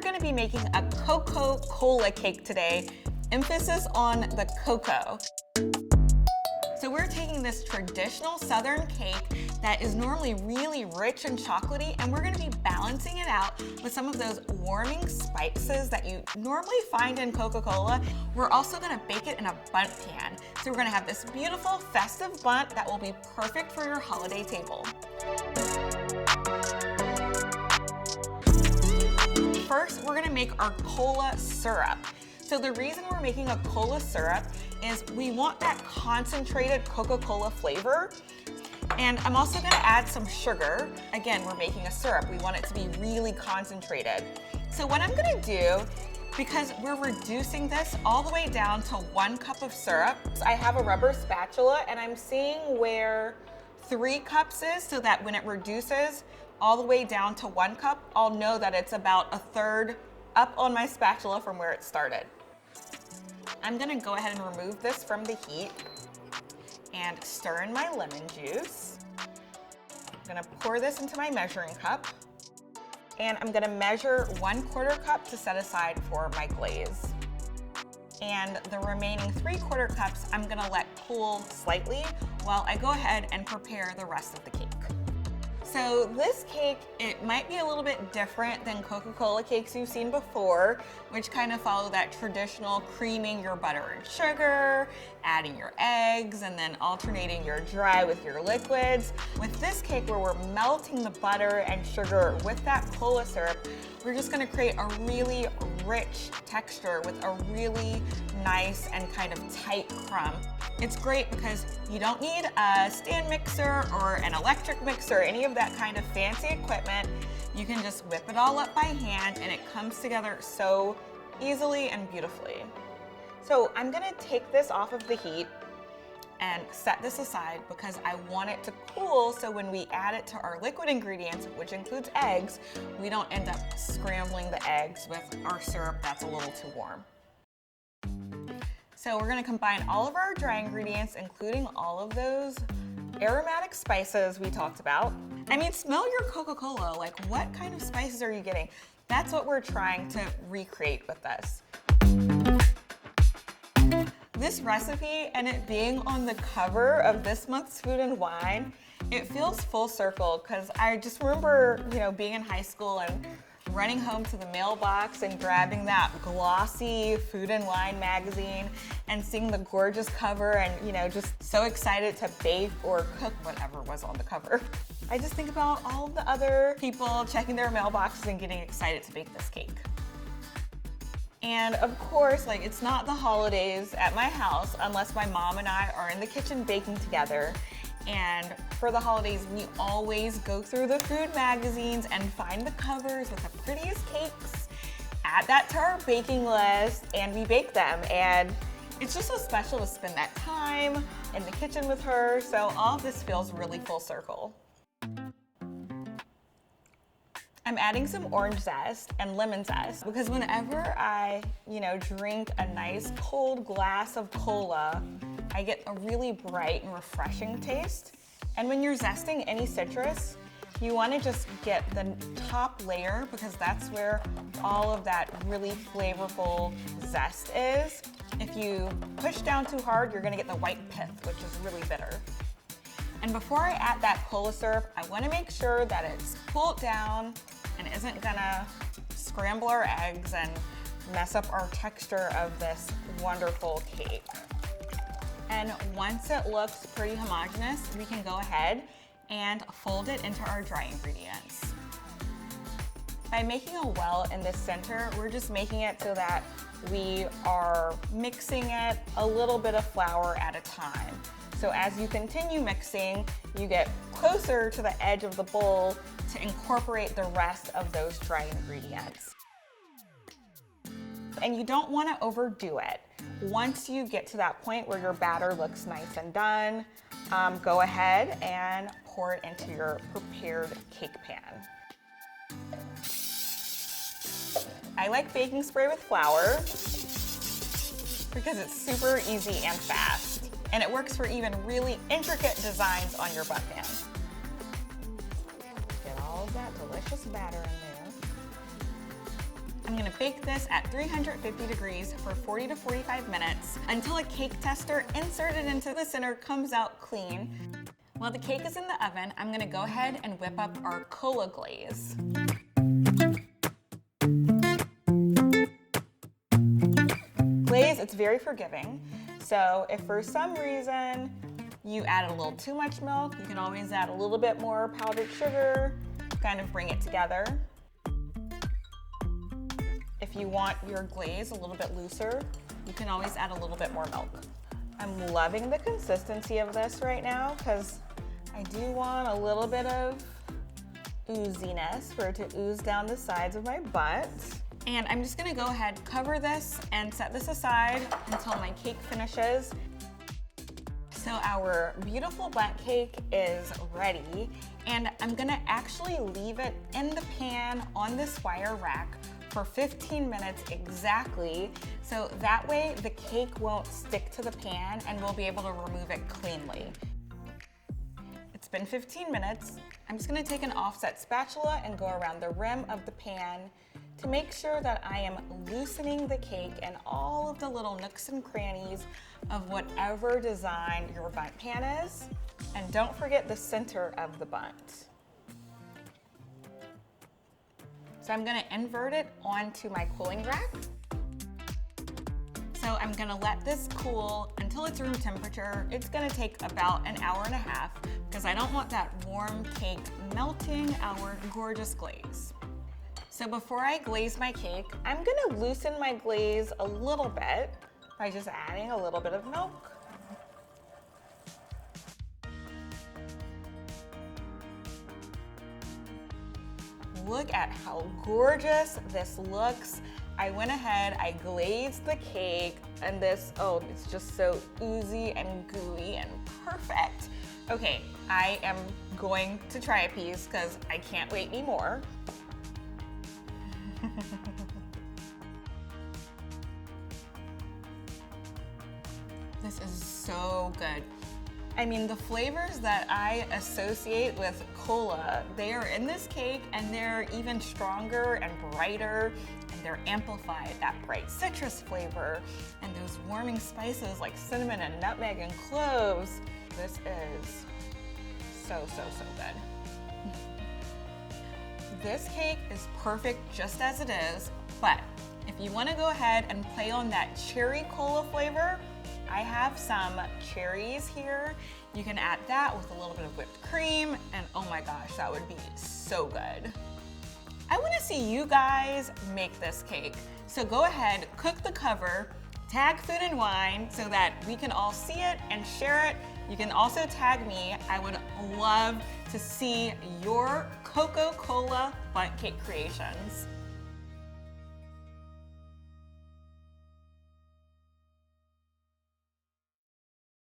gonna be making a Coca-Cola cake today, emphasis on the cocoa. So we're taking this traditional Southern cake that is normally really rich and chocolatey, and we're gonna be balancing it out with some of those warming spices that you normally find in Coca-Cola. We're also gonna bake it in a Bundt pan. So we're gonna have this beautiful festive Bundt that will be perfect for your holiday table. First, we're gonna make our cola syrup. So the reason we're making a cola syrup is we want that concentrated Coca-Cola flavor. And I'm also gonna add some sugar. Again, we're making a syrup. We want it to be really concentrated. So what I'm gonna do, because we're reducing this all the way down to 1 cup of syrup, I have a rubber spatula and I'm seeing where 3 cups is so that when it reduces all the way down to 1 cup, I'll know that it's about 1/3 up on my spatula from where it started. I'm gonna go ahead and remove this from the heat and stir in my lemon juice. I'm gonna pour this into my measuring cup, and I'm gonna measure 1/4 cup to set aside for my glaze. And the remaining 3/4 cups I'm gonna let cool slightly while I go ahead and prepare the rest of the cake. So this cake, it might be a little bit different than Coca-Cola cakes you've seen before, which kind of follow that traditional creaming your butter and sugar, adding your eggs, and then alternating your dry with your liquids. With this cake where we're melting the butter and sugar with that cola syrup, we're just gonna create a really rich texture with a really nice and kind of tight crumb. It's great because you don't need a stand mixer or an electric mixer, any of that kind of fancy equipment. You can just whip it all up by hand and it comes together so easily and beautifully. So I'm gonna take this off of the heat and set this aside because I want it to cool so when we add it to our liquid ingredients, which includes eggs, we don't end up scrambling the eggs with our syrup that's a little too warm. So we're gonna combine all of our dry ingredients, including all of those aromatic spices we talked about. I mean, smell your Coca-Cola. Like, what kind of spices are you getting? That's what we're trying to recreate with this. This recipe and it being on the cover of this month's Food and Wine, it feels full circle because I just remember, being in high school and running home to the mailbox and grabbing that glossy Food and Wine magazine and seeing the gorgeous cover and, just so excited to bake or cook whatever was on the cover. I just think about all of the other people checking their mailboxes and getting excited to bake this cake. And of course, it's not the holidays at my house unless my mom and I are in the kitchen baking together. And for the holidays, we always go through the food magazines and find the covers with the prettiest cakes, add that to our baking list, and we bake them. And it's just so special to spend that time in the kitchen with her. So all of this feels really full circle. I'm adding some orange zest and lemon zest because whenever I, drink a nice cold glass of cola, I get a really bright and refreshing taste. And when you're zesting any citrus, you want to just get the top layer because that's where all of that really flavorful zest is. If you push down too hard, you're going to get the white pith, which is really bitter. And before I add that cola syrup, I want to make sure that it's cooled down and isn't gonna scramble our eggs and mess up our texture of this wonderful cake. And once it looks pretty homogeneous, we can go ahead and fold it into our dry ingredients. By making a well in the center, we're just making it so that we are mixing it a little bit of flour at a time. So as you continue mixing, you get closer to the edge of the bowl to incorporate the rest of those dry ingredients. And you don't want to overdo it. Once you get to that point where your batter looks nice and done, go ahead and pour it into your prepared cake pan. I like baking spray with flour because it's super easy and fast. And it works for even really intricate designs on your Bundt pan. Get all of that delicious batter in there. I'm gonna bake this at 350 degrees for 40 to 45 minutes until a cake tester inserted into the center comes out clean. While the cake is in the oven, I'm gonna go ahead and whip up our cola glaze. Glaze, it's very forgiving. So if for some reason you add a little too much milk, you can always add a little bit more powdered sugar, kind of bring it together. If you want your glaze a little bit looser, you can always add a little bit more milk. I'm loving the consistency of this right now because I do want a little bit of ooziness for it to ooze down the sides of my Bundt. And I'm just gonna go ahead, cover this, and set this aside until my cake finishes. So our beautiful Bundt cake is ready, and I'm gonna actually leave it in the pan on this wire rack for 15 minutes exactly, so that way the cake won't stick to the pan and we'll be able to remove it cleanly. It's been 15 minutes. I'm just gonna take an offset spatula and go around the rim of the pan to make sure that I am loosening the cake and all of the little nooks and crannies of whatever design your Bundt pan is. And don't forget the center of the Bundt. So I'm gonna invert it onto my cooling rack. So I'm gonna let this cool until it's room temperature. It's gonna take about an hour and a half because I don't want that warm cake melting our gorgeous glaze. So before I glaze my cake, I'm gonna loosen my glaze a little bit by just adding a little bit of milk. Look at how gorgeous this looks. I went ahead, I glazed the cake, and this, oh, it's just so oozy and gooey and perfect. Okay, I am going to try a piece because I can't wait anymore. This is so good. I mean, the flavors that I associate with cola, they are in this cake and they're even stronger and brighter, and they're amplified, that bright citrus flavor and those warming spices like cinnamon and nutmeg and cloves. This is so, so, so good. This cake is perfect just as it is, but if you want to go ahead and play on that cherry cola flavor, I have some cherries here. You can add that with a little bit of whipped cream, and oh my gosh, that would be so good. I want to see you guys make this cake. So go ahead, cook the cover, tag Food and Wine so that we can all see it and share it. You can also tag me. I would love to see your Coca-Cola Bundt cake creations.